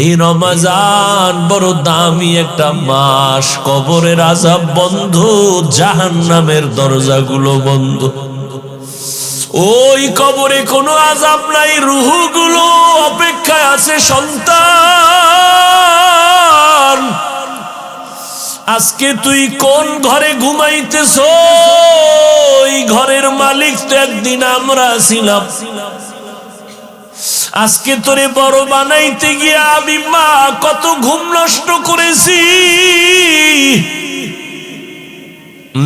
এই রমজান বড় দামি একটা মাস, কবরের আযাব বন্ধ, জাহান্নামের দরজাগুলো বন্ধ। ওই কবরে কোনো আযাব নাই, রূহগুলো অপেক্ষায় আছে। সন্তান, আজকে তুই কোন ঘরে ঘুমাইতেছ? ওই ঘরের মালিক তো একদিন আমরা ছিলাম। আজকে তোরে বড় বানাইতে গিয়ে আমি মা কত ঘুম নষ্ট করেছি।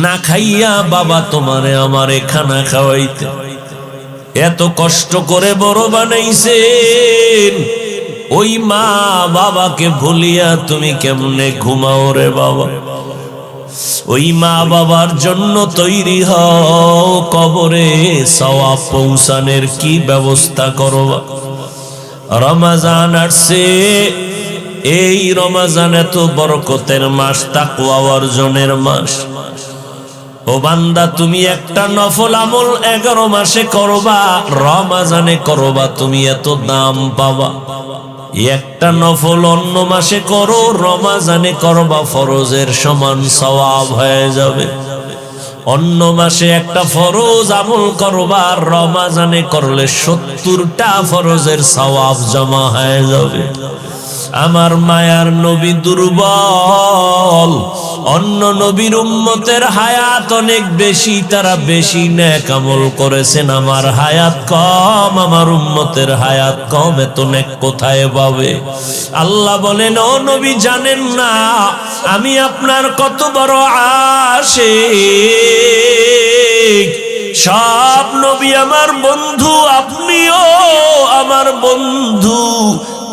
না খাইয়া বাবা তোমারে আমারে খানা খাওয়াইতে এত কষ্ট করে বড় বানাইছেন। ওই মা বাবাকে ভুলিয়া তুমি কেমনে ঘুমাও রে বাবা? ওই মা বাবার জন্য তৈরি হও, কবরে সওয়াব পৌঁছানোর কি ব্যবস্থা করবা। রমজান আসছে, এই রমজান এত বরকতের মাস, তাকওয়া অর্জনের মাস। ও বান্দা, তুমি একটা নফল আমল 11 মাসে করবা, রমজানে করবা, তুমি এত দাম পাবা। একটা নফল অন্য মাসে করো, রমজানে করবা, ফরজের সমান সওয়াব হয়ে যাবে। অন্য মাসে একটা ফরজ আমল করবা, রমজানে করলে 70টা ফরজের সওয়াব জমা হয়ে যাবে। আমার মায়ার নবী দুর্বল, অন্য নবীর উম্মতের হায়াত অনেক বেশি, তারা বেশি নেক আমল করেছেন। আমার হায়াত কম, আমার উম্মতের হায়াত কম, এত নেক কোথায় পাবে? আল্লাহ বলেন, ও নবী জানেন না আমি আপনার কত বড় আশিক? সব নবী আমার বন্ধু, আপনিও আমার বন্ধু,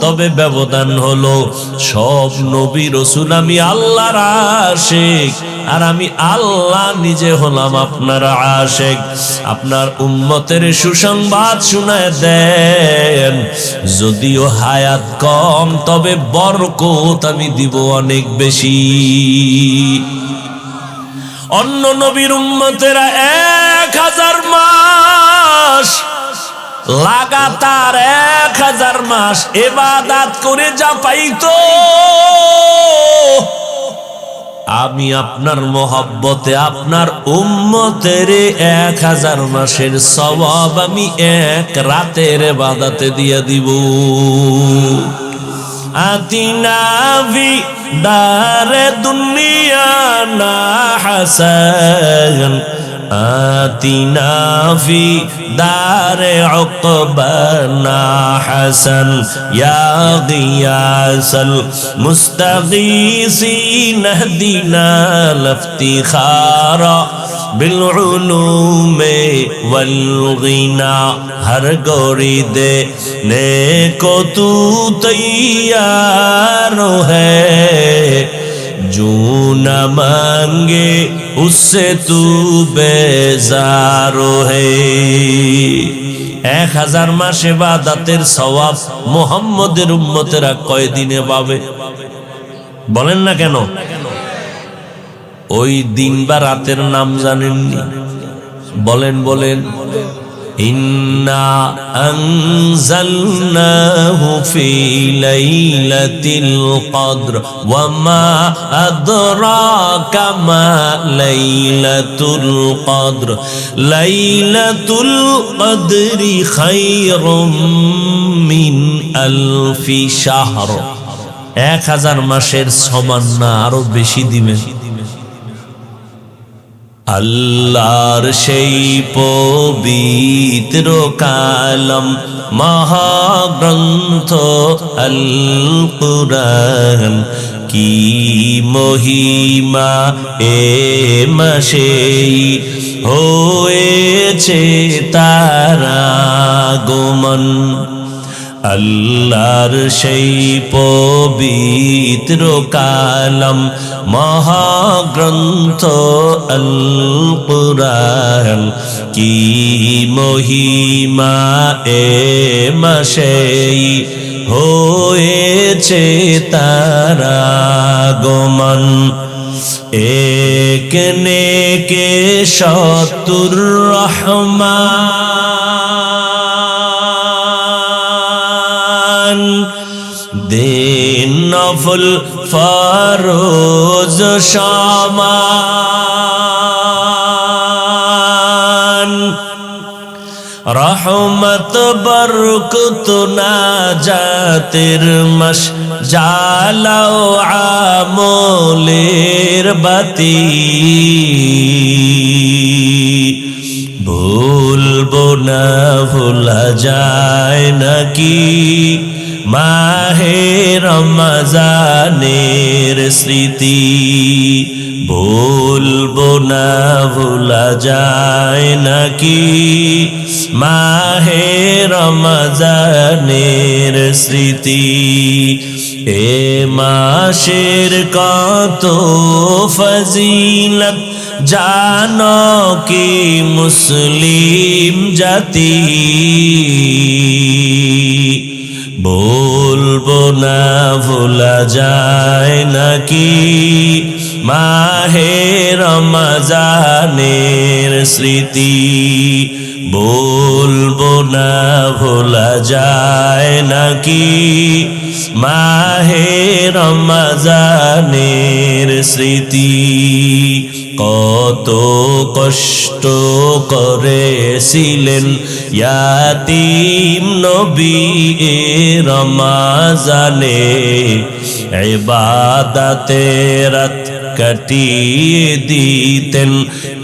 তবে ব্যবধান হলো সব নবী রাসূল আমি আল্লাহর আশিক, আর আমি আল্লাহ নিজে হলাম আপনার আশিক। আপনার উম্মতের সুসংবাদ শুনায় দেন, যদিও হায়াত কম তবে বরকত আমি দিব অনেক বেশি। অন্য নবীর উম্মতেরা 1000 মাস লাগাতার 1000 মাস ইবাদত করে যা পাইতো, আমি আপনার মহব্বতে আপনার উম্মতের 1000 মাসের সওয়াব আমি এক রাতের ইবাদতে দিয়ে দিব। আতিনা ফি দারে দুনিয়া না হাসান, আতিনা ফি দারে উকবানা হাসান, ইয়া গিয়াসাল মুস্তাগীসিন ইহদিনা লিফতিখারা বিল উলুমে ওয়াল গিনা। हर गोरी देने को तू तैयार है, जो न मांगे उससे तू बेजार है। 1000 মাস ইবাদতের সওয়াব মুহাম্মদের উম্মতেরা কয় দিনে পাবে? বলেন না কেন? ওই দিন বা রাতের নাম জানেননি? বলেন বলেন। ইন্না আনজালনাহু ফি লাইলাতিল কদর ওয়া মা আদরাকা মা লাইলাতুল কদর, লাইলাতুল কদরি খায়রুম মিন আলফি শাহর। 1000 মাসের সমান না, আরো বেশি দিবেন। আল্লাহর সেই পবিত্র কালাম মহাগ্রন্থ আল কুরআন, কি মহিমা এ মাসেই হয়েছে তার আগমন। আল্লাহর সেই পবিত্র কালাম মহাগ্রন্থ আল কুরআন, কি মহিমা এ মাসেই হয়েছে তার আগমন। এক নেকে শতুর রহমান, দে নফল ফরজ সমান রহমত বরকত নাজাতের মাস জালাও আমলের বাতি ভুলবো না ভোলা যায় নাকি মাহে রমজানের স্মৃতি ভুলবো না ভোলা যায় নাকি মাহে রমজানের স্মৃতি এ মাসের কত ফজিলত জানো কি মুসলিম জাতি বলবো না ভোলা যায় নাকি মাহে রমজানের স্মৃতি বলবো না ভোলা যায় নাকি মাহে রমজানের স্মৃতি কত কষ্ট করেছিলেন ইয়াতীম নবী এ রমজানে ইবাদতে রাত কাটিয়ে দিতেন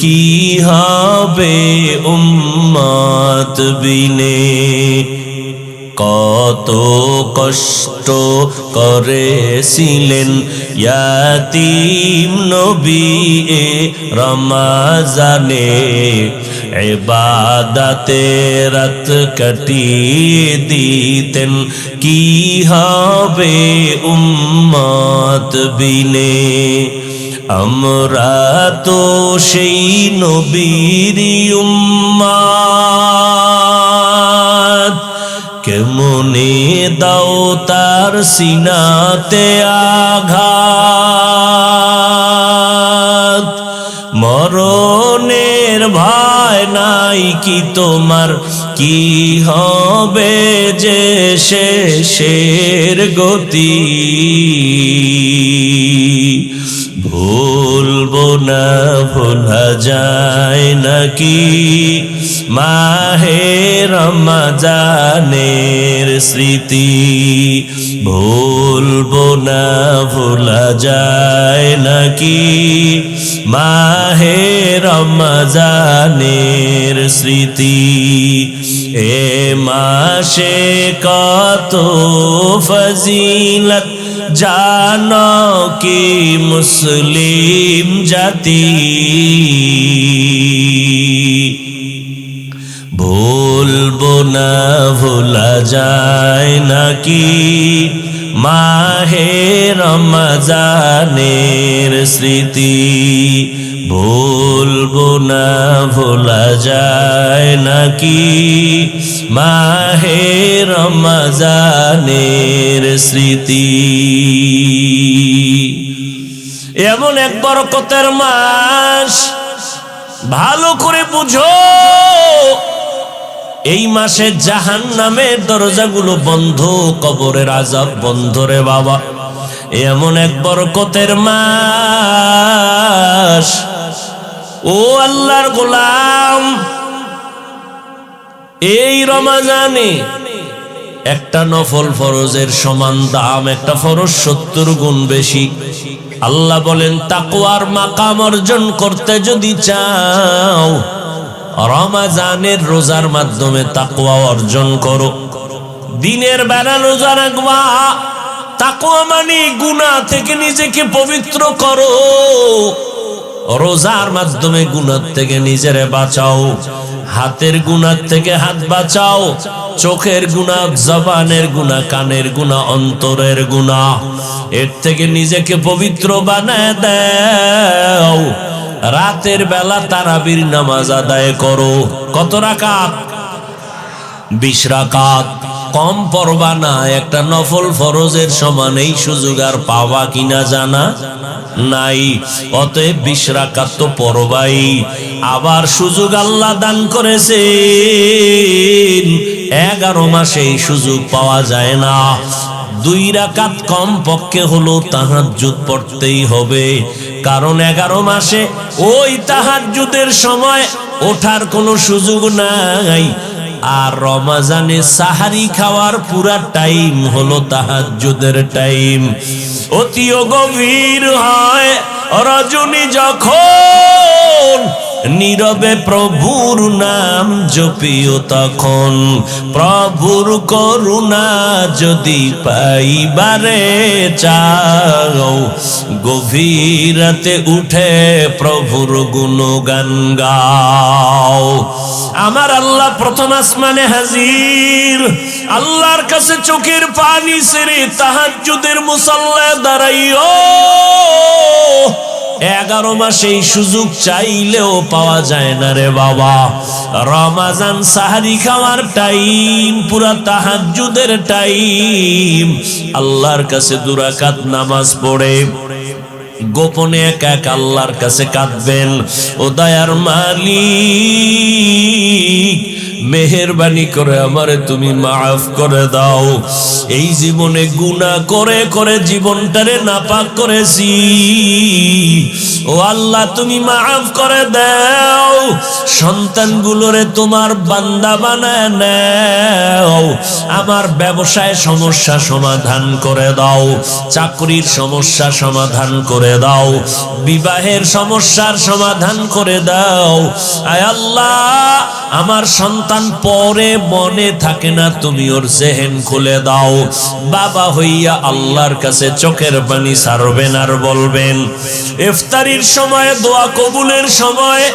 কি হবে উম্মত বিনে কত কষ্ট করেছিলেন ইয়াতীম নবী এ রমজানে ইবাদতে রাত কাটিয়ে দিতেন কি হবে উম্মত বিনে আমরা তো সেই নবীর উম্মত কেমনে দাও তার সিনাতে আঘাত মরণের ভয় নাই কি তোমার কি হবে যে শেষের গতি ভুলবো না ভোলা যায় নাকি মাহে রমজানের স্মৃতি ভুলবো না ভোলা যায় নাকি মাহে রমজানের স্মৃতি এ মাসে কত ফজিলত জানো কি মুসলিম জাতি ভুলবো না ভোলা যায় নাকি মাহে রমজানের স্মৃতি ভুলবো না ভোলা যায় নাকি মাহে রমজানের স্মৃতি এমন এক বরকতের মাস ভালো করে বুঝো এই মাসে জাহান্নামের দরজাগুলো বন্ধ কবরের আযাব বন্ধ রে বাবা এমন এক বরকতের মাস ও আল্লাহর গোলাম এই রমজানে একটা নফল ফরজের সমান দাম একটা ফরজ 70 গুণ বেশি আল্লাহ বলেন তাকওয়ার মাকাম অর্জন করতে যদি চাও রমজানের রোজার মাধ্যমে তাকওয়া অর্জন করো দিনের বেলা রোজা রাখবা তাকওয়া মানে গুনাহ থেকে নিজেকে পবিত্র করো রোজার মাধ্যমে গুনাহ থেকে নিজেরে বাঁচাও হাতের গুনাহ থেকে হাত বাঁচাও চোখের গুনাহ জবানের গুনাহ কানের গুনাহ অন্তরের গুনাহ এর থেকে নিজেকে পবিত্র বানায় দাও রাতের বেলা তারাবির নামাজ আদায় করো কত রাকাত 20 রাকাত কম পড়বা না একটা নফল ফরজের সমান এই সুযোগ আর পাওয়া কিনা জানা নাই অতএব 20 রাকাত তো পড়বাই আবার সুযোগ আল্লাহ দান করেছেন 11 মাসে এই সুযোগ পাওয়া যায় না 2 রাকাত কম পক্ষে হলো তাহাজ্জুদ পড়তেই হবে, কারণ 11 মাসে ওই তাহাজ্জুদের সময় ওঠার কোনো সুযোগ নাই। আর রমজানে সাহারি খাওয়ার পুরা টাইম হলো তাহাজ্জুদের টাইম। অতিও গভীর হয় রজনী যখন, নীরবে প্রভুর নাম জপিও তখন। প্রভুর করুণা যদি পাইবারে চাও, গভীর রাতে উঠে প্রভুর গুণগান গাও। আমার আল্লাহ প্রথম আসমানে হাজির, আল্লাহর কাছে চোখের পানি ছেড়ে তাহাজ্জুদের মুসাল্লায় দাঁড়াইও। 11 মাসে এই সুযোগ চাইলেও পাওয়া যায় না রে বাবা। রমজান সাহারি খাওয়ার টাইম, পুরা তাহাজ্জুদের টাইম। আল্লাহর কাছে 2 রাকাত নামাজ পড়ে গোপনে একা একা আল্লাহর কাছে কাঁদবেন, ও দয়ার মালিক মেহেরবানি করে আমারে তুমি মাফ করে দাও। এই জীবনে গুনাহ করে করে জীবনটারে নাপাক করেছি, ও আল্লাহ তুমি মাফ করে দাও। সন্তানগুলোরে তোমার বান্দা বানায় নাও। আমার ব্যবসায় সমস্যা সমাধান করে দাও, চাকরির সমস্যা সমাধান করে দাও, বিবাহের সমস্যার সমাধান করে দাও। আয় আল্লাহ, আমার সন্তান পরে মনে থাকে না, তুমি ওর জেহেন খুলে দাও। বাবা হইয়া আল্লাহর কাছে চোখের পানি ছাড়বেন আর বলবেন, ইফতারির সময় দোয়া কবুলের সময়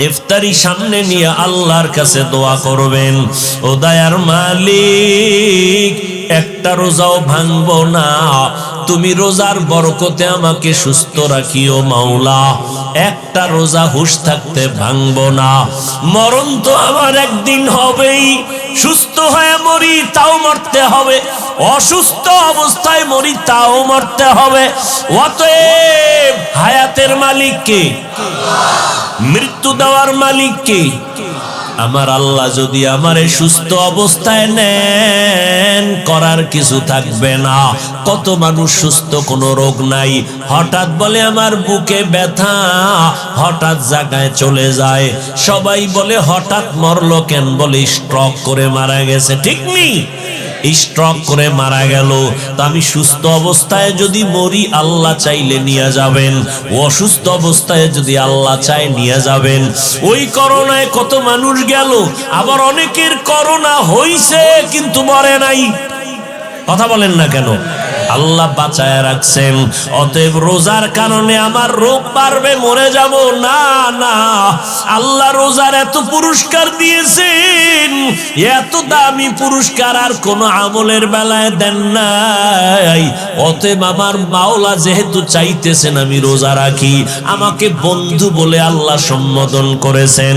ইফতারি সামনে নিয়ে আল্লাহর কাছে দোয়া করবেন, ও দয়ার মালিক একটা রোজাও ভাঙবো না, তুমি রোজার বরকতে আমাকে সুস্থ রাখিও মাওলা। একটা রোজা হুঁশ থাকতে ভাঙবো না। মরণ তো আমার একদিন হবেই, সুস্থ হয়ে মরি তাও মরতে হবে, অসুস্থ অবস্থায় মরি তাও মরতে হবে। অতএব হায়াতের মালিক কে? মৃত্যু দেওয়ার মালিক কে? আমার আল্লাহ যদি আমারে সুস্থ অবস্থায় নেন, করার কিছু থাকবে না। কত মানুষ সুস্থ, কোনো রোগ নাই, হঠাৎ বলে আমার বুকে ব্যথা, হঠাৎ জায়গায় চলে যায়। সবাই বলে হঠাৎ মরলো কেন? বলে স্ট্রোক করে মারা গেছে। ঠিক নেই? স্ট্রোক করে মারা গেল। তো আমি সুস্থ অবস্থায় যদি মরি আল্লাহ চাইলে নিয়ে যাবেন, অসুস্থ অবস্থায় যদি আল্লাহ চায় নিয়ে যাবেন। ওই করোনায় কত মানুষ গেল, আবার অনেকের করোনা হইছে কিন্তু মরে নাই। কথা বলেন না কেন? আল্লাহ বাঁচায় রাখছেন। অতএব রোজার কারণে আমার রোগ পারবে, মরে যাব না, না। আল্লাহ রোজার এত পুরস্কার দিয়েছেন, এত দামি পুরস্কার আর কোন আমলের বেলায় দেন নাই। অতএব আমার মাওলা যেহেতু চাইতেছেন আমি রোজা রাখি, আমাকে বন্ধু বলে আল্লাহ সম্বোধন করেছেন,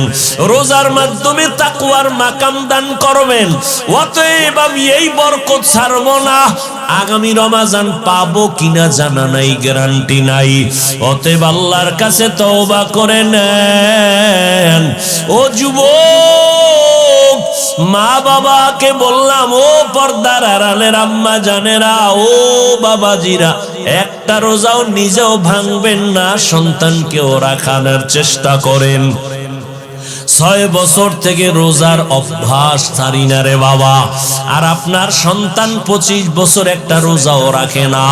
রোজার মাধ্যমে তাকওয়ার মাকাম দান করবেন। অতএব আমি এই বরকত ছাড়ব না। আগামী রমজান পাবো কিনা জানা নাই, গ্যারান্টি নাই। অতএব আল্লাহর কাছে তওবা করে নেন। ও যুবক, মা বাবাকে বললাম, ও পর্দার আড়ালের আম্মা জানেরা, ও বাবাজিরা, একটা রোজাও নিজেও ভাঙবেন না, সন্তানকেও রাখানোর চেষ্টা করেন। 6 বছর থেকে রোজার অভ্যাস ছাড়ি না রে বাবা। আর আপনার সন্তান 25 বছর একটা রোজাও রাখে না,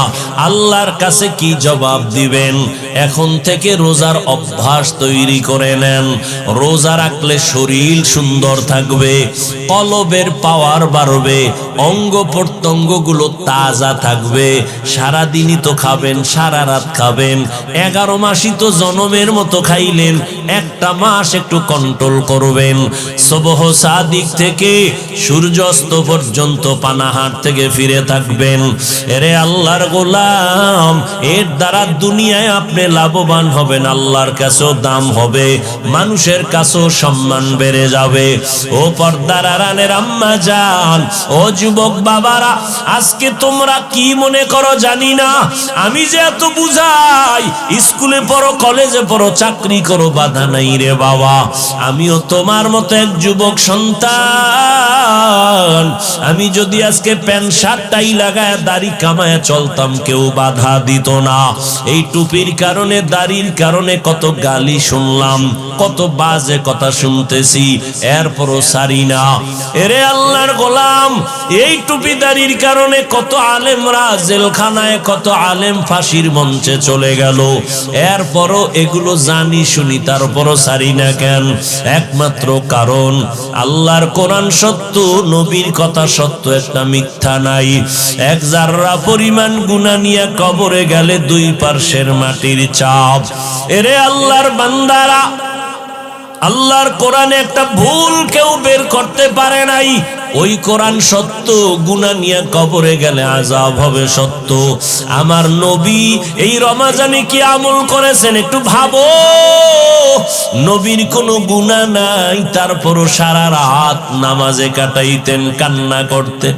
আল্লাহর কাছে কি জবাব দিবেন? এখন থেকে রোজার অভ্যাস তৈরি করে নেন। রোজা রাখলে শরীর সুন্দর থাকবে, কলবের পাওয়ার বাড়বে, অঙ্গ প্রত্যঙ্গগুলো তাজা থাকবে। সারাদিনই তো খাবেন, সারা রাত খাবেন, 11 মাসই তো জনমের মতো খাইলেন, একটা মাস একটু কন্ট্রোল করবেন। সুবহ সাদিক থেকে সূর্যাস্ত পর্যন্ত পানাহার থেকে ফিরে থাকবেন। এরে আল্লাহর গোলাম, এর দ্বারা দুনিয়ায় আপনি লাভবান হবেন, আল্লাহর কাছেও দাম হবে, মানুষের কাছেও সম্মান বেড়ে যাবে। ও পর্দার আড়ালের আম্মা জান, ও যুবক বাবারা, আজকে তোমরা কি মনে করো জানি না, আমি যে এত বুঝাই, স্কুলে পড়ো, কলেজে পড়ো, চাকরি করো, বাধা নাই রে বাবা। আমি আমিও তোমার মতো এক যুবক সন্তান। আমি যদি আজকে প্যান্ট শার্টটাই লাগায় দাড়ি কামায় চলতাম, কেউ বাধা দিত না। এই টুপির কারণে, দাড়ির কারণে কত গালি শুনলাম, কত বাজে কথা শুনতেছি, এরপরও সারি না। এরে আল্লাহর গোলাম, এই টুপি দাড়ির কারণে কত আলেমরা জেলখানায়, কত আলেম ফাঁসির মঞ্চে চলে গেল, এরপরও এগুলো জানি শুনি, তারপরও সারি না কেন? একমাত্র কারণ আল্লাহর কোরআন সত্য, নবীর কথা সত্য, একটা মিথ্যা নাই। এক জাররা পরিমাণ গুনাহ নিয়ে কবরে গেলে দুই পার্শ্বের মাটির চাপ। এরে আল্লাহর বান্দারা, আল্লাহর কোরআনে একটা ভুল কেউ বের করতে পারে নাই। ওই কোরআন সত্য, গুনাহ নিয়ে কবরে গেলে আযাব হবে সত্য। আমার নবী এই রমজানে কি আমল করেছেন একটু ভাবো। নবীর কোনো গুনাহ নাই, তারপরও সারা রাত নামাজে কাটাইতেন, কান্না করতেন।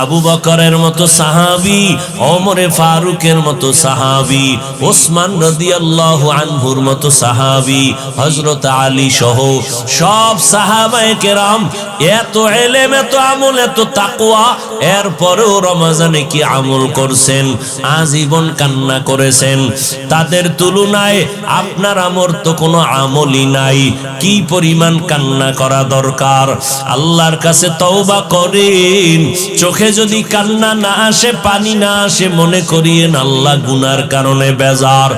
আবু বকরের মতো সাহাবী, ওমরে ফারুকের মতো সাহাবী, ওসমান রাদিয়াল্লাহু আনহুর মতো সাহাবী, হযরত আলী সহ সব সাহাবায়ে কেরাম এত ইলম, এত আমল, এত তাকওয়া, এরপরেও রমজানে কি আমল করছেন? আজীবন কান্না করেছেন। তাদের তুলনায় আপনার আমার তো কোনো আমলই নাই। কি পরিমাণ কান্না করা দরকার! আল্লাহর কাছে তওবা করেন। চোখে যদি কান্না না আসে, পানি না আসে, মনে করিয়েন আল্লাহ গুনার কারণে বেজার।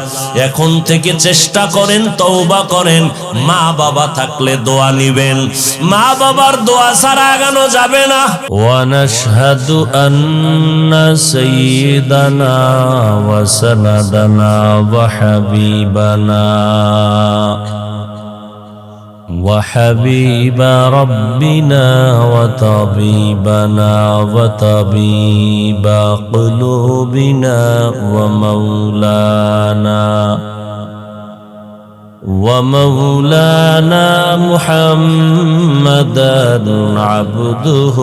এখন থেকে চেষ্টা করেন, তওবা করেন। মা বাবা থাকলে দোয়া নিবেন, মা বাবার দোয়া ছাড়া আগানো যাবে না। ওয়া নাশহাদু আন্না সাইয়্যিদানা ওয়া সানাদানা ওয়া হাবিবানা وحبيب ربنا وطبيبنا وطبيب قلوبنا ومولانا محمدا عبده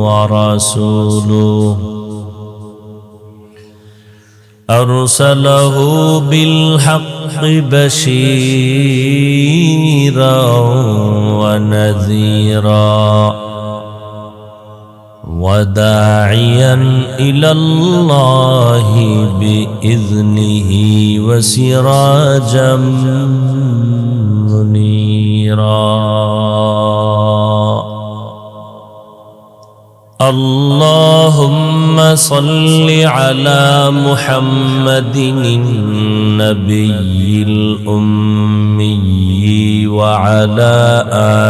ورسوله أرسله بالحق بشيرا ونذيرا وداعيا إلى الله بإذنه وسراجا منيرا اللهم صل على محمد النبي الأمي وعلى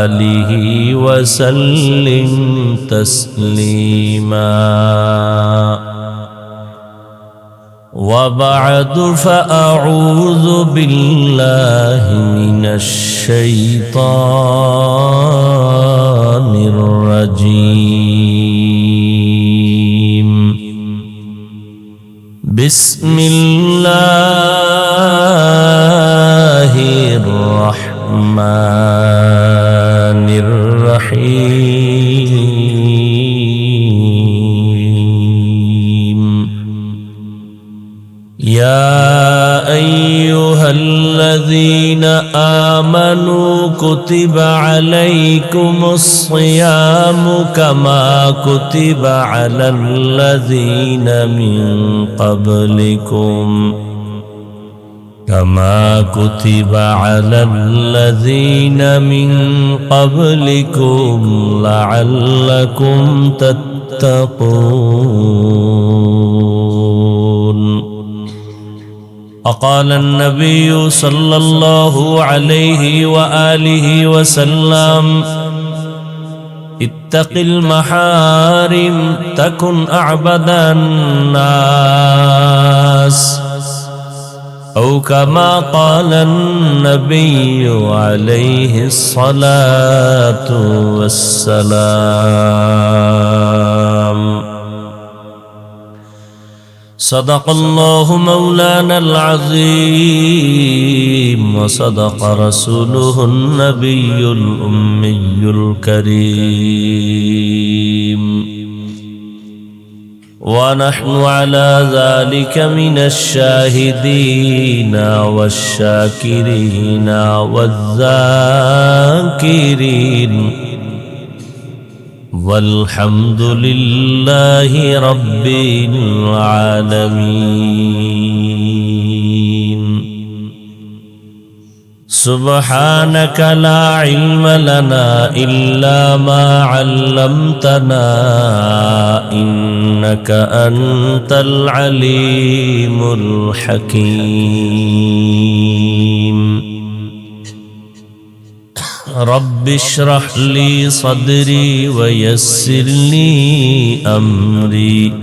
آله وسلم تسليما وبعد فأعوذ بالله من الشيطان الرجيم بسم الله الرحمن الرحيم يا أيها الذين آمنوا كتب عليكم الصيام كما كتب على الذين من قبلكم لعلكم تتقون وقال النبي صلى الله عليه وآله وسلم اتق المحارم تكن أعبد الناس أو كما قال النبي عليه الصلاة والسلام صدق الله مولانا العظيم وصدق رسوله النبي الأمي الكريم ونحن على ذلك من الشاهدين والشاكرين والذاكرين والحمد لله رب العالمين سبحانك لا علم لنا إلا ما علمتنا إنك أنت العليم الحكيم رب اشرح لي صدري ويسر لي أمري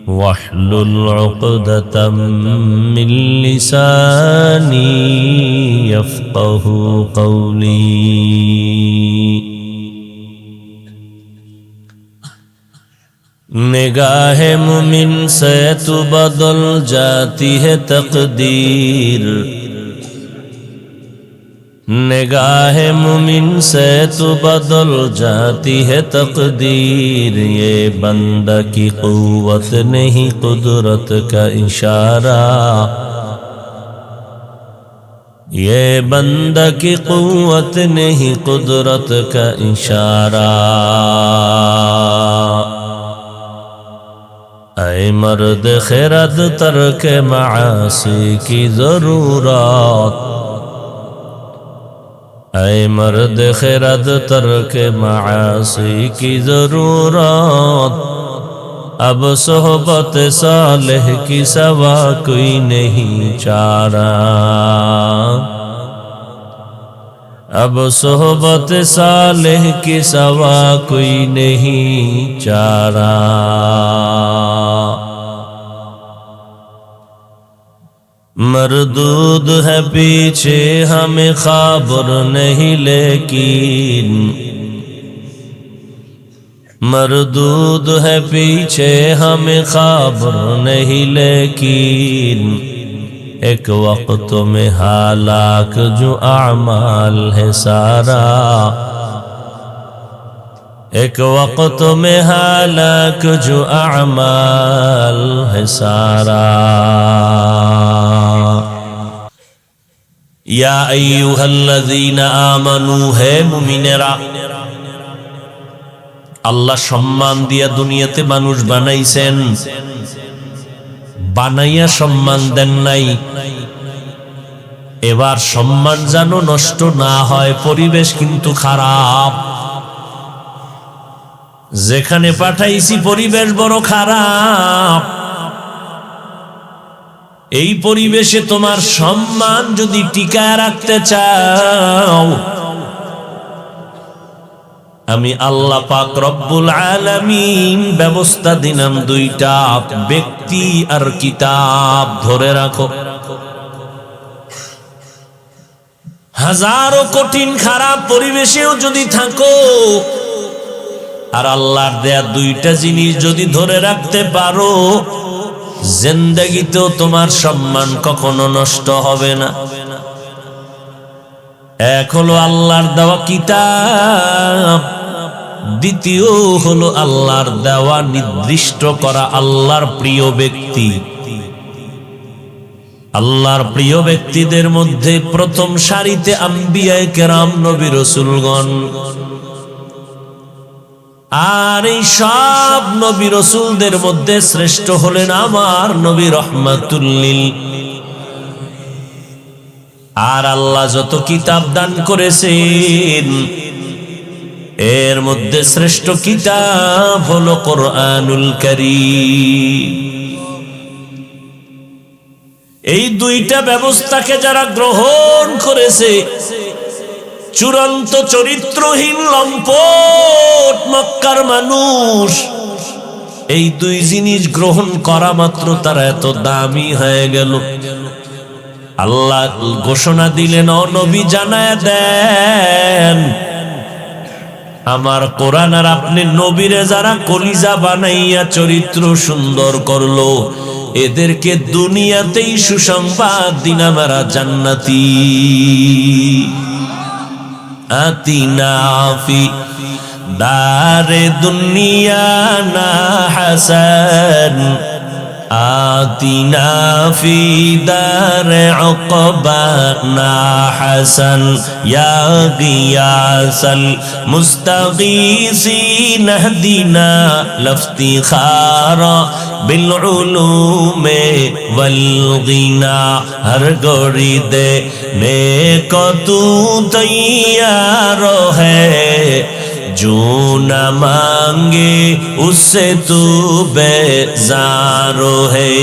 واحلل عقدة من لساني يفقه قولي निगाह मुमिन से तो बदल जाती है तकदीर निगाह मुमिन से तो बदल जाती है तकदीर ये बंदा की कुव्वत नहीं कुदरत का इशारा ये बंदा की कुव्वत नहीं कुदरत का इशारा ऐ मर्द खिरद तर्क मासी की जरूरत ऐ मर्द खिरद तर्क मासी की जरूरत अब सोहबत सालेह की सवा कोई नहीं चारा अब सोहबत सालेह की सवा कोई नहीं चारा मरदूद है पीछे हमें खबर नहीं लेकिन मरदूद है पीछे हमें खबर नहीं लेकिन एक वक्त में हालाक जो आमाल है सारा एक वक्त में हालाक जो आमाल है सारा या अय्युहल्लज़ीना आमनू है मुमिनेरा আল্লাহ সম্মান দিয়া দুনিয়াতে মানুষ বানাইছেন বানাইয়া সম্মান দেন নাই এবার সম্মান যেন নষ্ট না হয় পরিবেশ কিন্তু খারাপ যেখানে পাঠাইছি পরিবেশ বড় খারাপ এই পরিবেশে তোমার সম্মান যদি টিকায় রাখতে চাও আমি আল্লাহ পাক রব্বুল আলামিন ব্যবস্থা দিলাম দুইটা ব্যক্তি আর কিতাব ধরে রাখো হাজারো কঠিন খারাপ পরিবেশেও যদি থাকো আর আল্লাহর দেয়া দুইটা জিনিস যদি ধরে রাখতে পারো জিন্দেগিতেও তোমার সম্মান কখনো নষ্ট হবে না এক হলো আল্লাহর দেওয়া কিতাব দ্বিতীয় হলো আল্লাহর দেওয়া নির্দিষ্ট করা আল্লাহর প্রিয় ব্যক্তি আল্লাহর প্রিয় ব্যক্তিদের মধ্যে প্রথম সারিতে আম্বিয়ায়ে কেরাম নবী রাসূলগণ আর এই সব নবী রাসূলদের মধ্যে শ্রেষ্ঠ হলেন আমার নবী রহমাতুল লিল আর আল্লাহ যত কিতাব দান করেছেন এর মধ্যে শ্রেষ্ঠ কিতাব হলো কোরআনুল কারীম এই দুইটা ব্যবস্থাকে যারা গ্রহণ করেছে চূড়ান্ত চরিত্রহীন লম্পট মক্কার মানুষ এই দুই জিনিস গ্রহণ করা মাত্র তারা এত দামি হয়ে গেল আল্লাহ ঘোষণা দিলেন ও নবী জানায় দেন আমার কোরআন আর আপনি নবীরে যারা কলিজা বানাইয়া চরিত্র সুন্দর করলো এদেরকে দুনিয়াতেই সুসংবাদ দিন আমরা জান্নাতি আতিনা ফি দারে দুনিয়া না হাসান আতিনা ফি দারে উকবানা হাসান ইয়া গিয়াসাল মুস্তাগীসিন ইহদিনা লফতিখারা বিল উলুমে ওয়াল গিনা হর গড়ি দে নেক তু তৈয়ার হ্যায় जो न मांगे उससे तू बेजारो है।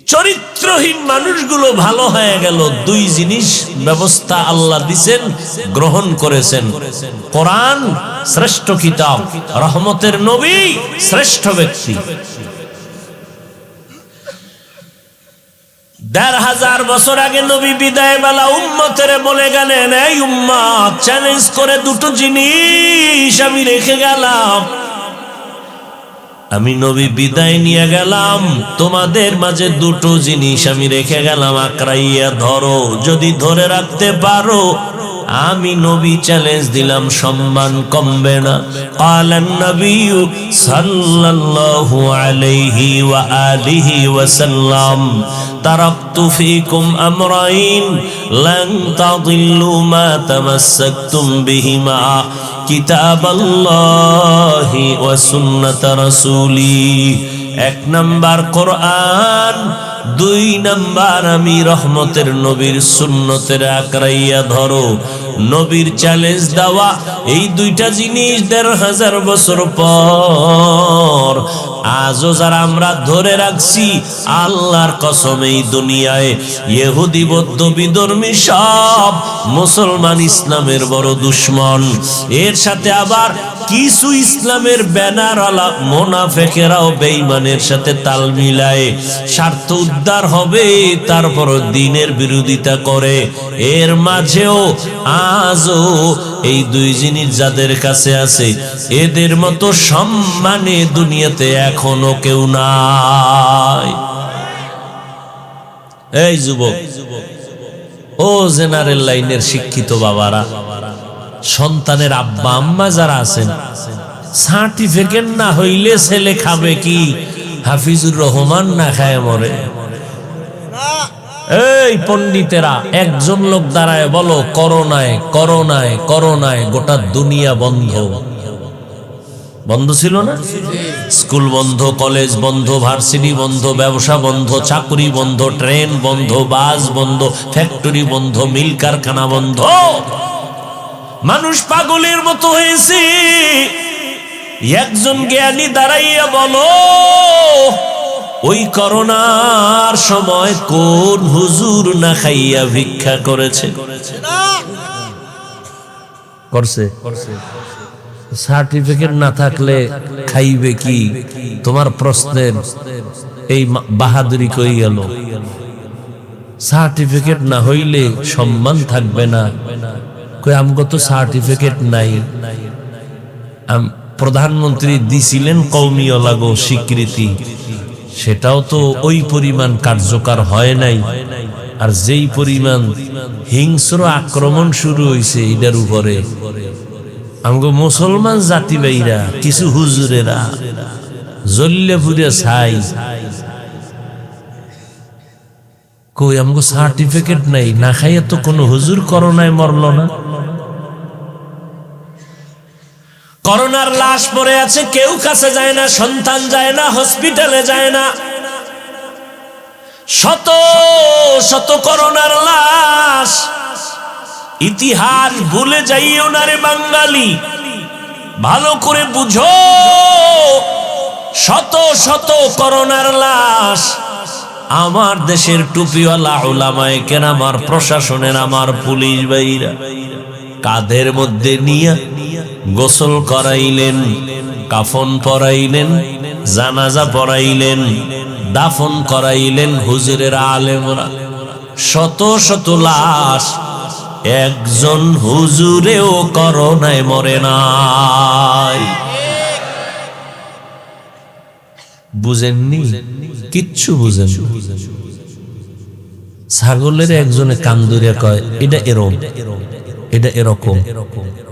চরিত্রহীন মানুষগুলো ভালো হয়ে গেল, দুই জিনিস ব্যবস্থা আল্লাহ দিবেন, গ্রহণ করেছেন। কোরআন শ্রেষ্ঠ কিতাব, রহমতের নবী শ্রেষ্ঠ ব্যক্তি। ১৫০০ বছর আগে নবী বিদায় বেলা উম্মতের বলে গেলেন, এই উম্মত, চ্যালেঞ্জ করে দুটো জিনিস আমি রেখে গেলাম। আমি নবী বিদায় নিয়ে গেলাম, তোমাদের মাঝে দুটো জিনিস আমি রেখে গেলাম, আঁকড়াইয়া ধরো। যদি ধরে রাখতে পারো, আমি নবী চ্যালেঞ্জ দিলাম, সম্মান কমবে না। ক্বালান নবী সাল্লাল্লাহু আলাইহি ওয়া আলিহি ওয়াসাল্লাম, তারাকতু ফীকুম আমরাইন লান তাদিল্লু মা তামাসসাকতুম বিহিমা, কিতাবাল্লাহি ওয়া সুন্নাত রাসূলি। ১ নাম্বার কোরআন, ২ নাম্বার আমি রহমতের নবীর সুন্নতের আঁকড়াইয়া ধরো। নবীর চ্যালেঞ্জ দেওয়া এই দুইটা জিনিস ১৫০০ বছর পর আজও যারা আমরা ধরে রাখছি, আল্লাহর কসম এই দুনিয়ায় ইহুদি বৌদ্ধ বিধর্মী সব মুসলমান ইসলামের বড় দুশ্মন। এর সাথে আবার কিছু ইসলামের ব্যানারওয়ালা মুনাফিকেরাও বেঈমানের সাথে তাল মিলায়, স্বার্থ উদ্ধার হবে তারপর দ্বীনের বিরোধিতা করে। এর মাঝেও আজও এই দুই জিনিস যাদের কাছে আছে, এদের মতো সম্মানে দুনিয়াতে এখনো কেউ নাই। এই যুবক, ও জেনারেল লাইনের শিক্ষিত বাবারা, সন্তানের আব্বা আম্মা যারা আছেন, সার্টিফিকেট না হইলে ছেলে খাবে কি? হাফিজুর রহমান না খায় মরে। এই পণ্ডিতেরা, একজন লোক দাঁড়ায় বলো, করোনায় করোনায় করোনায় গোটা দুনিয়া বন্ধ। বন্ধ ছিল না? স্কুল বন্ধ, কলেজ বন্ধ, ভার্সিটি বন্ধ, ব্যবসা বন্ধ, চাকরি বন্ধ, ট্রেন বন্ধ, বাস বন্ধ, ফ্যাক্টরি বন্ধ, মিল কারখানা বন্ধ। মানুষ পাগলের মতো হয়েছে। একজন জ্ঞানী দাঁড়াইয়া বলো, ওই করোনার সময় কোন হুজুর না খাইয়া ভিক্ষা করেছে? করছে। সার্টিফিকেট না থাকলে খাইবে কি? তোমার প্রশ্নের এই বাহাদুরি কই গেল? সার্টিফিকেট না হইলে সম্মান থাকবে না। কই আমগো তো সার্টিফিকেট নাই। প্রধানমন্ত্রী দিছিলেন কওমিয়া লাগো স্বীকৃতি, সেটাও তো ওই পরিমাণ কার্যকর হয় নাই। আর যেই পরিমাণ হিংস্র আক্রমণ শুরু হয়েছে এটার উপরে, আমগো মুসলমান জাতি ভাইরা, কিছু হুজুরেরা জ্বললে পুড়ে ছাই। কই আমগো সার্টিফিকেট নাই, না খাইয়া তো কোনো হুজুর করোনায় মরল না। করোনার লাশ পড়ে আছে, কেউ কাছে যায় না, সন্তান যায় না, হসপিটালে যায় না। শত শত করোনার লাশ। ইতিহাস ভুলে যাইও না রে বাঙালি, ভালো করে বুঝো। শত শত করোনার লাশ। আমার দেশের টুপিওয়ালা উলামায়ে কেরাম, আমার প্রশাসনের, আমার পুলিশ ভাইরা কাঁধের মধ্যে নিয়ে গোসল করাইলেন, কাফন পরাইলেন, জানাজা পড়াইলেন, দাফন করাইলেন হুজুরের আলেমরা। শত শত লাশ, একজন হুজুরেও করোনায় মরে নাই। বুঝেননি? কিচ্ছু বুঝেন। ছাগলের একজনে কান ধরিয়া কয়, এটা এরম। এটা এরকম,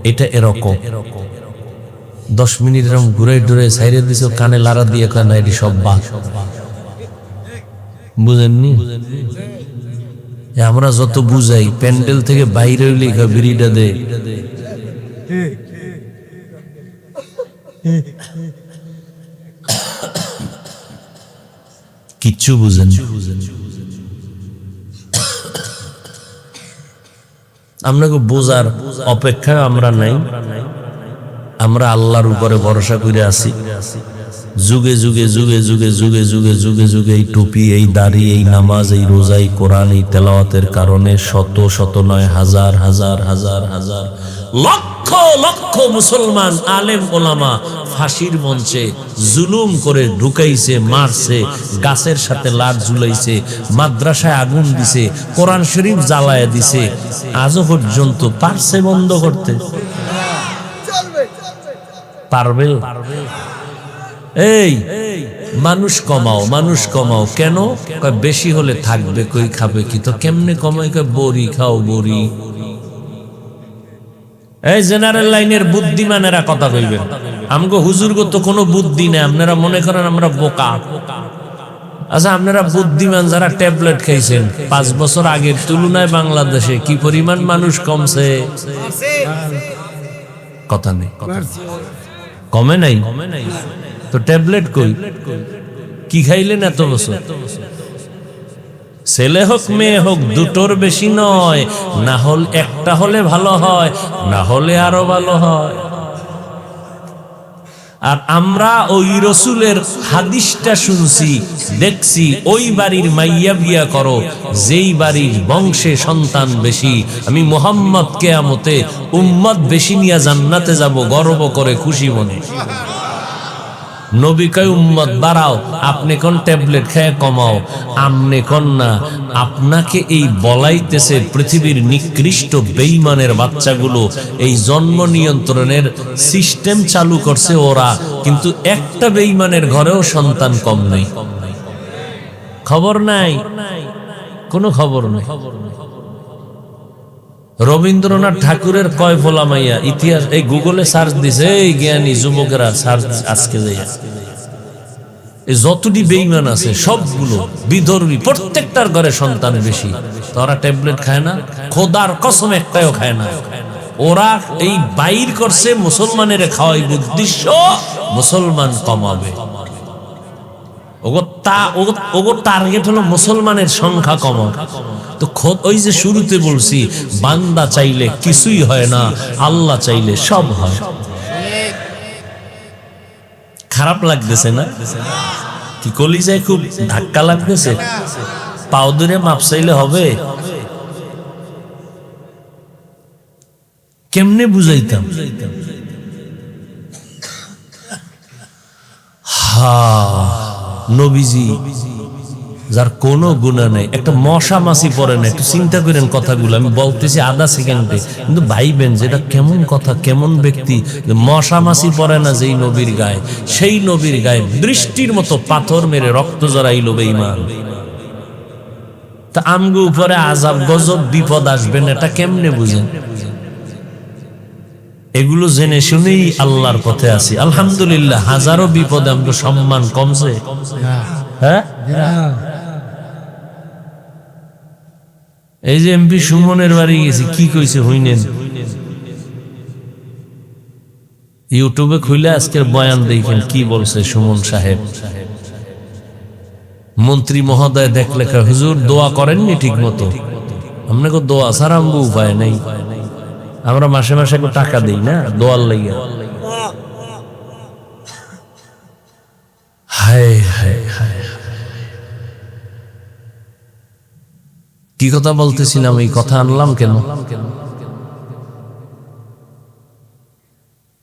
এটা এরকম। 10 মিনিট এরকম ঘুরে ঘুরে সাইরে দিছে, কানে লাড়া দিয়ে কয় না এটি সব বাদ। বুঝেননি? আমরা যত বুঝাই, প্যান্ডেল থেকে বাইরে হইলে বিড়িটা দে। কিচ্ছু বুঝেন। আপনাকে বোঝার অপেক্ষায় আমরা নাই। আমরা আল্লাহর উপরে ভরসা করে আছি। যুগে যুগে যুগে যুগে যুগে যুগে যুগে যুগে এই টুপি, এই দাড়ি, এই নামাজ, এই রোজা, এই কোরআন, এই তেলাওয়াতের কারণে শত শত নয় হাজার হাজার হাজার হাজার লক্ষ লক্ষ মুসলমান আলেম ওলামা ফাঁসির মঞ্চে জুলুম করে ঢুকাইছে, মারছে, গাছের সাথে লাট ঝুলাইছে, মাদ্রাসায় আগুন দিছে, কোরআন শরীফ জ্বালায় দিছে। আজও পর্যন্ত পারছে বন্ধ করতে? পারবে? এই মানুষ কমাও, মানুষ কমাও। কেন? বেশি হলে থাকবে কই, খাবে কি? তো কেমনে কমাই? বড়ি খাও, বড়ি। এই জেনারেল লাইনের বুদ্ধিমানেরা কথা কইবেন, আমগো হুজুরগো তো কোনো বুদ্ধি নেই, আপনারা মনে করেন আমরা বোকা। আচ্ছা, আপনারা বুদ্ধিমান যারা ট্যাবলেট খাইছেন 5 বছর আগের তুলনায় বাংলাদেশে কি পরিমাণ মানুষ কমছে? কথা নেই, কমে নাই। তো ট্যাবলেট কই? কি খাইলেন এত বছর? ছেলে হোক মেয়ে হোক দুটোর বেশি নয়, না হল একটা হলে ভালো হয়, না হলে আরো ভালো হয়। আর আমরা ওই রসুলের হাদিসটা শুনছি, দেখছি, ওই বাড়ির মাইয়া বিয়া করো যেই বাড়ির বংশে সন্তান বেশি। আমি মুহাম্মদ কিয়ামতে উম্মত বেশি নিয়ে জান্নাতে যাব গর্ব করে খুশি মনে। নবী কয় উম্মত বাড়াও, আপনি কোন ট্যাবলেট খেয়ে কমাও? আমনে কোন না, আপনাকে এই বলাইতেছে পৃথিবীর নিকৃষ্ট বেঈমানের বাচ্চাগুলো এই জন্ম নিয়ন্ত্রণের সিস্টেম চালু করছে ওরা, কিন্তু একটা বেঈমানের ঘরেও সন্তান কম নেই। খবর নাই, কোনো খবর নেই। রবীন্দ্রনাথ ঠাকুরের কয় ফোলা মাইয়া ইতিহাস এই গুগলে সার্চ দিছে, এই জ্ঞানী যুবকেরা সার্চ আজকে যাইয়া এই যতটি বেঈমান আছে সবগুলো বিধর্মী, প্রত্যেকটার ঘরে সন্তান বেশি। তারা ট্যাবলেট খায় না, খোদার কসম একটাও খায় না। ওরা এই বাইর করছে মুসলমানের খাওয়াই উদ্দেশ্য মুসলমান কমাবে। ওগো টার্গেট হলো মুসলমানের সংখ্যা কমানো। তো ওই যে শুরুতে বলছি, বান্দা চাইলে কিছুই হয় না, আল্লাহ চাইলে সব হয়। খারাপ লাগতেছে না? কি কলিজায় খুব ধাক্কা লাগতেছে? পাও ধরে মাপ চাইলে হবে? কেমনে বুঝাইতাম? নবীজি যার কোনো গুনাহ নাই, একটা মশা মাছি পড়ে না। একটু চিন্তা করেন কথাগুলো, আমি বলতেছি আধা সেকেন্ডে, কিন্তু ভাইবেন যেটা কেমন কথা, কেমন ব্যক্তি। মশা মাছি পড়ে না যেই নবীর গায়ে, সেই নবীর গায়ে বৃষ্টির মতো পাথর মেরে রক্ত জড়াইল বেঈমান। তা আমগো উপরে আযাব গজব বিপদ আসবেন, এটা কেমনে বুঝেন? এগুলো জেনে শুনেই আল্লাহর পথে আছি আলহামদুলিল্লাহ। হাজারো বিপদে আমগো সম্মান কমছে? হ্যাঁ, এই যে এমপি সুমনের বাড়ি গেছি, কি কইছে হইনেন? ইউটিউবে খুলে আজকের বয়ান দেখেন কি বলছে সুমন সাহেব। মন্ত্রী মহোদয় দেখলে হুজুর দোয়া করেননি ঠিক মতো। আপনাকে দোয়া ছাড়া আমগো উপায় নেই, আমরা মাসে মাসে একটু টাকা দিই না দোয়ার লাইগা। হায় হায় হায়, কি কথা বলতেছিলাম? এই কথা আনলাম কেন?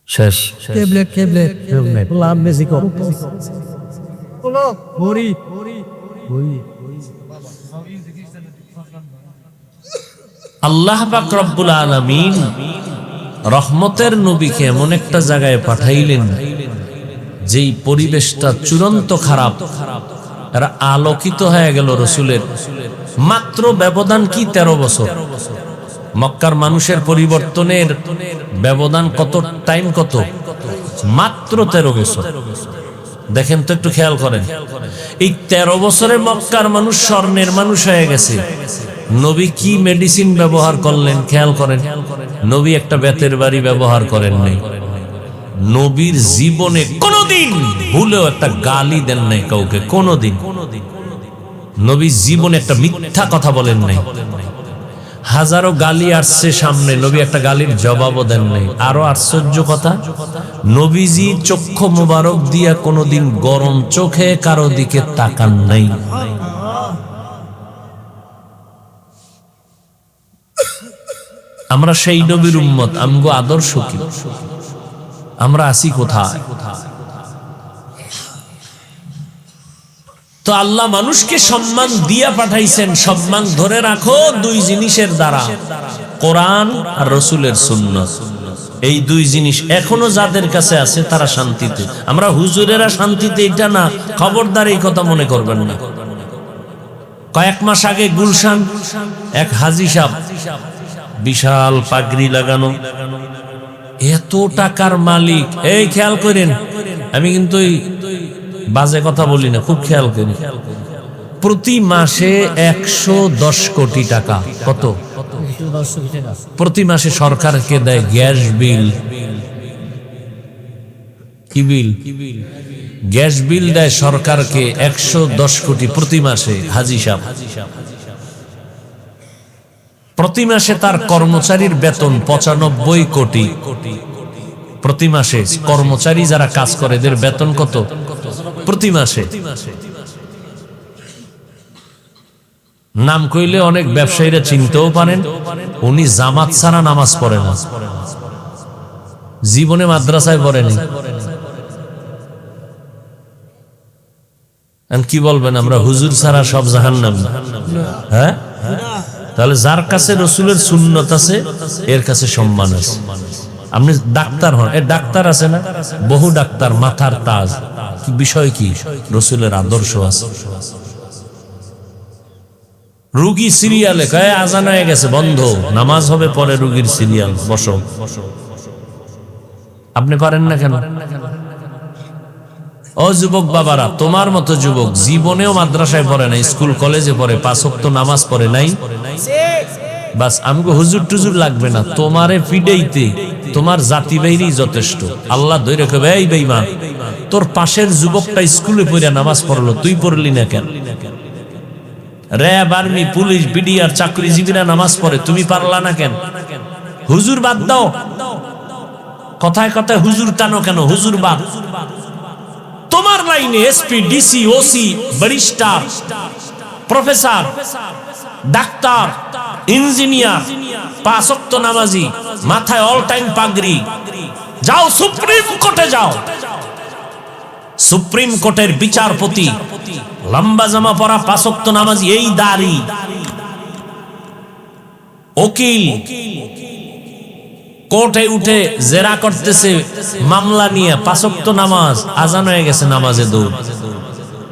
শেষ। আল্লাহ পাক রব্বুল আলামিন রহমতের নবীকে এমন একটা জায়গায় পাঠাইলেন যেই পরিবেশটা চূড়ান্ত খারাপ, এরা আলোকিত হয়ে গেল রসুলের। মাত্র ব্যবধান কি 13 বছর। মক্কার মানুষের পরিবর্তনের ব্যবধান কত টাইম, কত? মাত্র 13 বছর। দেখেন তো, একটু খেয়াল করেন, এই 13 বছরে মক্কার মানুষ স্বর্ণের মানুষ হয়ে গেছে। নবী কি মেডিসিন ব্যবহার করলেন খেয়াল করেন। নবী একটা বেতের বাড়ি ব্যবহার করেন নাই। নবীর জীবনে কোনোদিন ভুলেও একটা গালি দেন নাই কাউকে, কোনোদিন। নবীর জীবনে একটা মিথ্যা কথা বলেন নাই। হাজারো গালি আসছে সামনে, নবী একটা গালির জবাবও দেন নাই। আরো আশ্চর্য কথা, নবীজি চক্ষু মোবারক দিয়া কোনোদিন গরম চোখে কারো দিকে তাকান নাই। আমরা সেই নবীর উম্মত, আমগো আদর্শ কি? আমরা আছি কোথায়? তো আল্লাহ মানুষকে সম্মান দিয়া পাঠাইছেন। সম্মান ধরে রাখো দুই জিনিসের দ্বারা, কোরআন আর রসুলের সুন্নাত। এই দুই জিনিস এখনো যাদের কাছে আছে তারা শান্তিতে। আমরা হুজুরেরা শান্তিতে এটা না, খবরদার এই কথা মনে করবেন না। কয়েক মাস আগে গুলশান এক হাজী সাহেব, বিশাল পাগড়ি লাগানো, এত টাকার মালিক। এই খেয়াল করেন, আমি কিন্তু বাজে কথা বলি না, খুব খেয়াল করি। প্রতি মাসে 110 কোটি টাকা। কত? প্রতি মাসে সরকারকে দেয় গ্যাস বিল। কি বিল? গ্যাস বিল দেয় সরকারকে 110 কোটি প্রতি মাসে। হাজী সাহেব প্রতি মাসে তার কর্মচারীর বেতন 95 কোটি প্রতি মাসে। কর্মচারী যারা কাজ করে এদের বেতন কত প্রতি মাসে? নাম কইলে অনেক ব্যবসায়ীরা চিনতেও পারেন। উনি জামাত ছাড়া নামাজ পড়ে না, জীবনে মাদ্রাসায় পড়েনি। কি বলবেন, আমরা হুজুর ছাড়া সব জাহান্নামী? হ্যাঁ, তাহলে যার কাছে রসুলের সুন্নত আছে এর কাছে সম্মান আছে। আপনি ডাক্তার হন, এর ডাক্তার আছে না, বহু ডাক্তার, মাথার তাজ, বিষয় কি? রসুলের আদর্শ আছে। রুগী সিরিয়ালে কয়ে আজান হয়ে গেছে, বন্ধ, নামাজ হবে পরে, রুগীর সিরিয়াল, বসো। আপনি পারেন না কেন? ও যুবক বাবারা, তোমার মতো যুবক জীবনেও মাদ্রাসায় পড়ে নাই, স্কুল কলেজে পড়ে, 5 ওয়াক্ত নামাজ পড়ে নাই। বাস আমগো হুজুর টুজুর লাগবে না, তোমারে ফিডেইতে তোমার জাতি বাইরি যথেষ্ট। আল্লাহ ধরে কবে, এই বেঈমান, তোর পাশের যুবকটা স্কুলে পড়ে নামাজ পড়লো, তুই পড়লি না কেন? র্যাব, আর্মি, পুলিশ, বিডিআর চাকরিজীবীরা নামাজ পড়ে, তুমি পারলা না কেন? হুজুর বাদ দাও, কথায় কথায় হুজুর টানো কেন? হুজুর বাদ। তোমার লাইনে SP, DC, OC, barrister, professor, doctor, engineer, 5 ওয়াক্ত নামাজি, মাথায় অল টাইম পাগড়ি, যাও সুপ্রিম কোর্টে যাও। সুপ্রিম কোর্টের বিচারপতি, লম্বা জামা পরা, 5 ওয়াক্ত নামাজি, এই দাড়ি। উকিল কোর্টে উঠে জেরা করতেছে মামলা নিয়ে, 5 ওয়াক্ত নামাজ, আজান হয়ে গেছে, নামাজে দৌড়।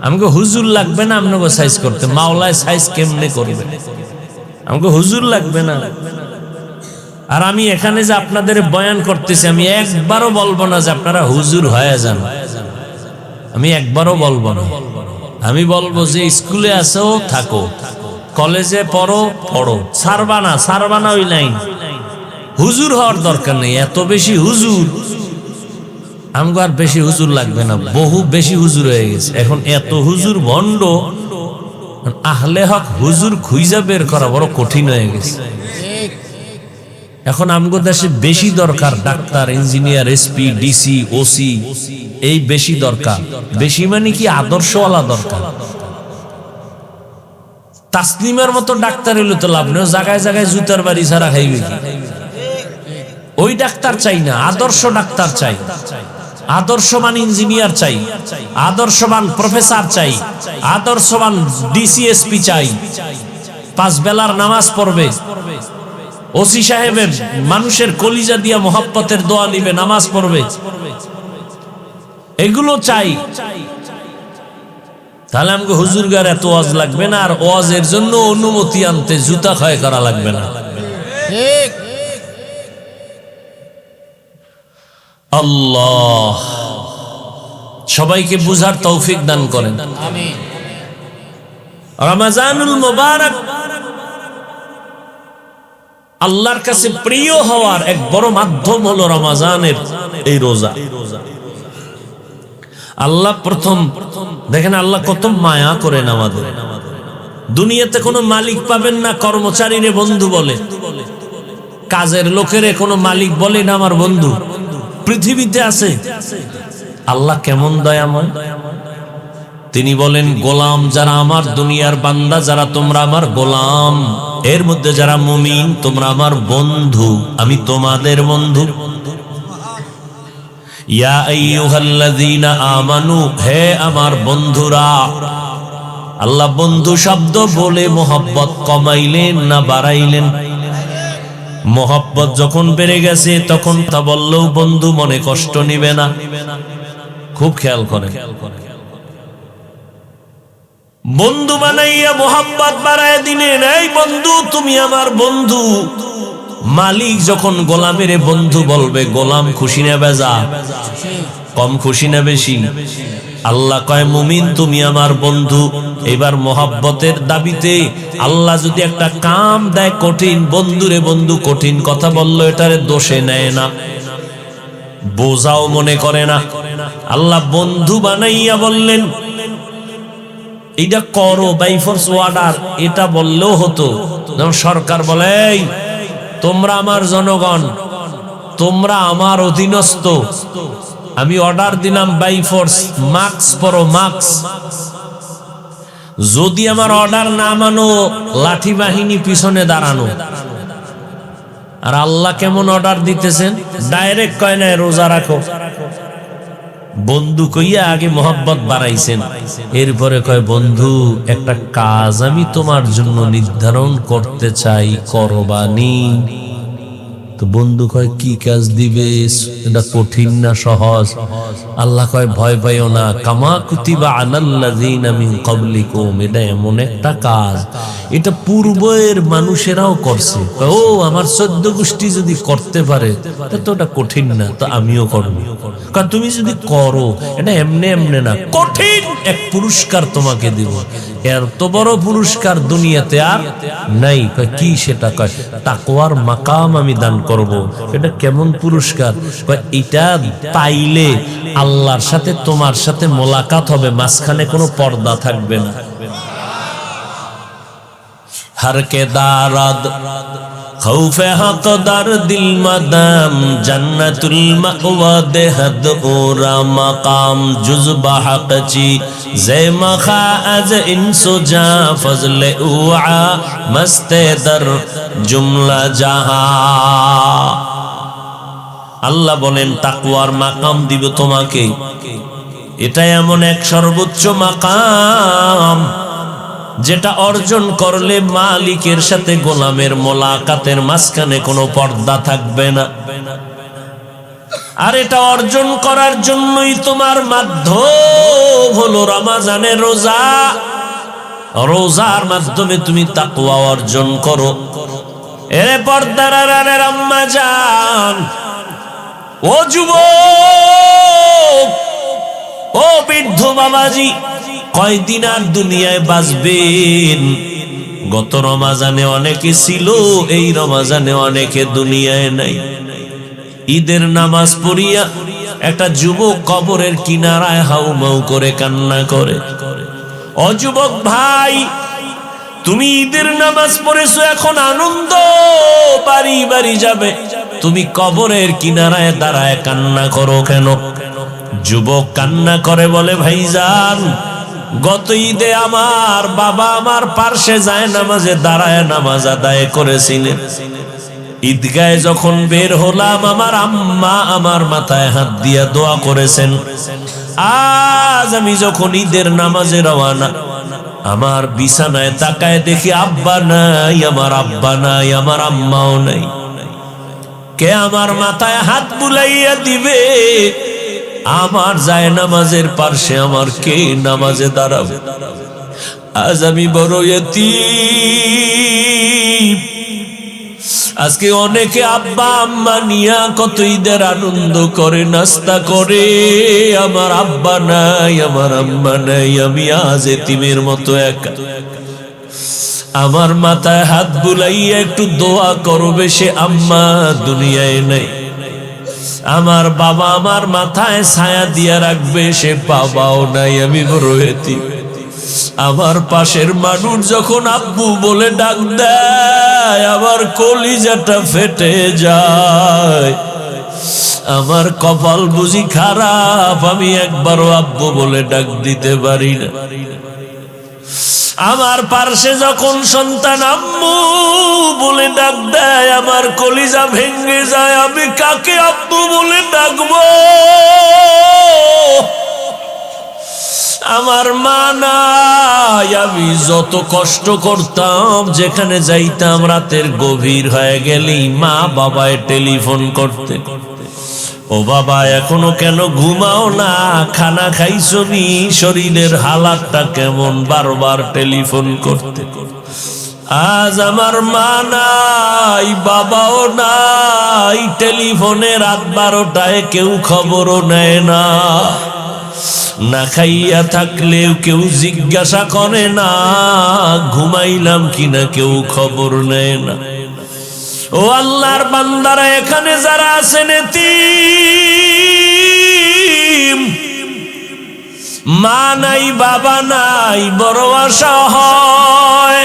আমাকে হুজুর লাগবে না আপনাকে সাইজ করতে, মাওলায় সাইজ কেমনে করবে? আমাকে হুজুর লাগবে না। আর আমি এখানে যে আপনাদের বয়ান করতেছি, আমি একবারও বলবো না যে আপনারা হুজুর হয়ে যান, আমি একবারও বলবো না। আমি বলবো যে স্কুলে আসো থাকো, কলেজে পড়ো পড়ো, ছাড়বা না ওই লাইন। হুজুর হওয়ার দরকার নেই, এত বেশি হুজুর আমগো আর বেশি হুজুর লাগবে না, বহু বেশি হুজুর হয়ে গেছে এখন। এত হুজুর ভণ্ড, আহলে হক হুজুর খুঁজা বের করা বড় কঠিন হয়ে গেছে। এখন আমগো দেশে বেশি দরকার doctor, engineer, SP, DC, OC, এই বেশি দরকার। বেশি মানে কি, আদর্শওয়ালা দরকার। তাসলিমার মতো ডাক্তার হইলে তো লাভ নেই, জায়গায় জায়গায় জুতার বাড়ি ছাড়া খাইবে কি? ওই ডাক্তার চাই না, আদর্শ ডাক্তার চাই, আদর্শবান ইঞ্জিনিয়ার চাই, আদর্শবান প্রফেসর চাই, আদর্শবান ডিসিএসপি চাই, 5 বেলার নামাজ পড়বে, ওসি সাহেবের মানুষের কলিজা দিয়া মোহাব্বতের দোয়া নিবে, নামাজ পড়বে, এগুলো চাই। তাহলে আমাকে হুজুরগার এত ওয়াজ লাগবে না, আর ওয়াজের জন্য অনুমতি আনতে জুতা ক্ষয় করা লাগবে না। ঠিক। আল্লাহ সবাইকে বুঝার তৌফিক দান করেন, আমিন। রমজানুল মুবারক আল্লাহর কাছে প্রিয় হওয়ার এক বড় মাধ্যম হলো রমজানের এই রোজা। আল্লাহ প্রথম দেখেন, আল্লাহ কত মায়া করেন আমাদের। দুনিয়াতে কোনো মালিক পাবেন না কর্মচারীরে বন্ধু বলে, কাজের লোকেরে কোনো মালিক বলে না আমার বন্ধু। পৃথিবীতে আছে আল্লাহ কেমন দয়াময়। তিনি বলেন, গোলাম যারা আমার, দুনিয়ার বান্দা যারা, তোমরা আমার গোলাম, এর মধ্যে যারা মুমিন তোমরা আমার বন্ধু, আমি তোমাদের বন্ধু। ইয়া আইয়ুহাল্লাযীনা আমানু, হে আমার বন্ধুরা। আল্লাহ বন্ধু শব্দ বলে মোহাব্বত কমাইলেন না বাড়াইলেন? মোহাব্বত যখন বেড়ে গেছে তখন তা বললেও বন্ধু মনে কষ্ট নিবে না। খুব খেয়াল করে, বন্ধু বানাইয়া মোহাব্বত বাড়ায় দিলেন। এই বন্ধু তুমি আমার বন্ধু। মালিক যখন গোলামের বন্ধু বলবে, গোলাম খুশি না বেজা? কম খুশি না বেশি? আল্লাহ কয়, মুমিন তুমি আমার বন্ধু। এবার মোহাব্বতের দাবিতে আল্লাহ যদি একটা কাম দেয় কঠিন, বন্ধুরে বন্ধু কঠিন কথা বললো, এটারে দোষে নেয় না, বোঝাও মনে করে না। আল্লাহ বন্ধু বানাইয়া বললেন এটা করো, বাই ফোর্স অর্ডার, এটা বললেও হতো। যেমন সরকার বলে, তোমরা আমার জনগণ, তোমরা আমার অধীনস্থ, আমি অর্ডার দিলাম বাই ফোর্স, মার্কস পড়ো মার্কস। যদি আমার অর্ডার না মানো, লাঠি বাহিনী পিছনে দাঁড়ানো। আর আল্লাহ কেমন অর্ডার দিতেছেন, ডাইরেক্ট কয় না রোজা রাখো, বন্ধু কইয়া আগে মোহাব্বত বাড়াইছেন, এরপরে কয় বন্ধু একটা কাজ আমি তোমার জন্য নির্ধারণ করতে চাই, করবানি? তো বন্ধু কয় কি কাজ দিবে, এটা কঠিন না সহজ? আল্লাহ কয় ভয় পাইও না, কামা কুতিবা আলাল্লাযীনা মিন ক্বাবলিকুম, এটা এমন একটা কাজ এটা পূর্বের মানুষেরাও করছে। ও আমার 14 গোষ্ঠী যদি করতে পারে তো ওটা কঠিন না, তো আমিও করব। কারণ তুমি যদি করো এটা এমনে এমনে না, কঠিন এক পুরস্কার তোমাকে দিব। এর তো বড় পুরস্কার দুনিয়াতে আর নাই। কয় কি সেটা? কয় তাকওয়ার মাকাম আমি দান করব। এটা কেমন পুরস্কার? কয় এটা পাইলে আল্লাহর সাথে তোমার সাথে মোলাকাত হবে, মাঝখানে কোনো পর্দা থাকবে না। हर के दारद खौफे हक दर दिल मदम जन्नतुल मअवा देहद ओरा मकाम जुज़बा हक ची ज़े मखा अज इंसो जा फजले उआ मस्ते दर जुमला जहा। আল্লাহ বলেন তাকওয়ার মাকাম দিব তোমাকে। এটা এমন এক সর্বোচ্চ মাকাম যেটা অর্জন করলে মালিকের সাথে গোলামের মোলাকাতের মাঝখানে কোনো পর্দা থাকবে না। আর এটা অর্জন করার জন্যই তোমার মাধ্যম হলো রমজানের রোজা। রোজার মাধ্যমে তুমি তাকওয়া অর্জন করো। এরে পর্দার আড়ালের আম্মা জান, ও যুবক, ও বৃদ্ধ বাবাজি, কয়দিন আর দুনিয়ায় বাঁচবেন? গত রমজানে অনেকে ছিল, এই রমজানে অনেকে দুনিয়ায় নাই। ঈদের নামাজ পড়িয়া একটা যুবক কবরের কিনারায় হাউমাউ করে কান্না করে। ও যুবক ভাই, তুমি ঈদের নামাজ পড়েছো, এখন আনন্দ বাড়ি বাড়ি যাবে, তুমি কবরের কিনারায় দাঁড়ায় কান্না করো কেন? যুবক কান্না করে বলে, ভাইজান গত ঈদে আমার বাবা আমার পার্শ্বে যায় নামাজে দাঁড়ায় নামাজ আদায় করেছিলেন। ঈদগাহে যখন বের হলাম, আমার আম্মা আমার মাথায় হাত দিয়া দোয়া করেছেন। আজ আমি যখন ঈদের নামাজে রওয়ানা, আমার বিছানায় তাকায় দেখি আব্বা নাই, আমার আব্বা নাই, আমার আম্মাও নাই। কে আমার মাথায় হাত বুলাইয়া দিবে? আমার যায় নামাজের পার্শ্বে আমার কে নামাজে দাঁড়াবে? আজ আমি বড় ইয়তীম, আজকে অনেকে আব্বা আম্মা নিয়া কত ঈদের আনন্দ করে, নাস্তা করে। আমার আব্বা নাই, আমার আম্মা নাই, আমি আজ এতিমের মতো একা। আমার মাথায় হাত বুলাইয়া একটু দোয়া করবে, সে আম্মা দুনিয়ায় নাই। আমার বাবা আমার মাথায় ছায়া দিয়া রাখবে, সে বাবাও নাই, আমি বড় এতিম। আমার পাশের মানুষ যখন আব্বু বলে ডাক দেয়, আমার কলিজাটা ফেটে যায়। আমার কপাল বুঝি খারাপ, আমি একবারও আব্বু বলে ডাক দিতে পারি না। আমার পার্শ্বে যখন সন্তান আম্মু বলে ডাক দেয়, আমার কলিজা ভেঙে যায়। আমি কাকে আব্বু বলে ডাকবো? আমার মা নাই। আমি যত কষ্ট করতাম, যেখানে যাইতাম রাতের গভীর হয়ে গেলেই মা বাবায় টেলিফোন করতে, ও বাবা এখনো কেন ঘুমাও না, খানা খাইছো নি, শরীরের হালাতটা কেমন, বারবার টেলিফোন করতে। আজ আমার মা নাই, বাবাও নাই, টেলিফোনে রাত 12টায় কেউ খবরও নেয় না। না খাইয়া থাকলেও কেউ জিজ্ঞাসা করে না, ঘুমাইলাম কিনা কেউ খবর নেয় না। ও আল্লাহর বান্দারা, এখানে যারা আছেন এতিম, মা নাই বাবা নাই, বড় আশা হয়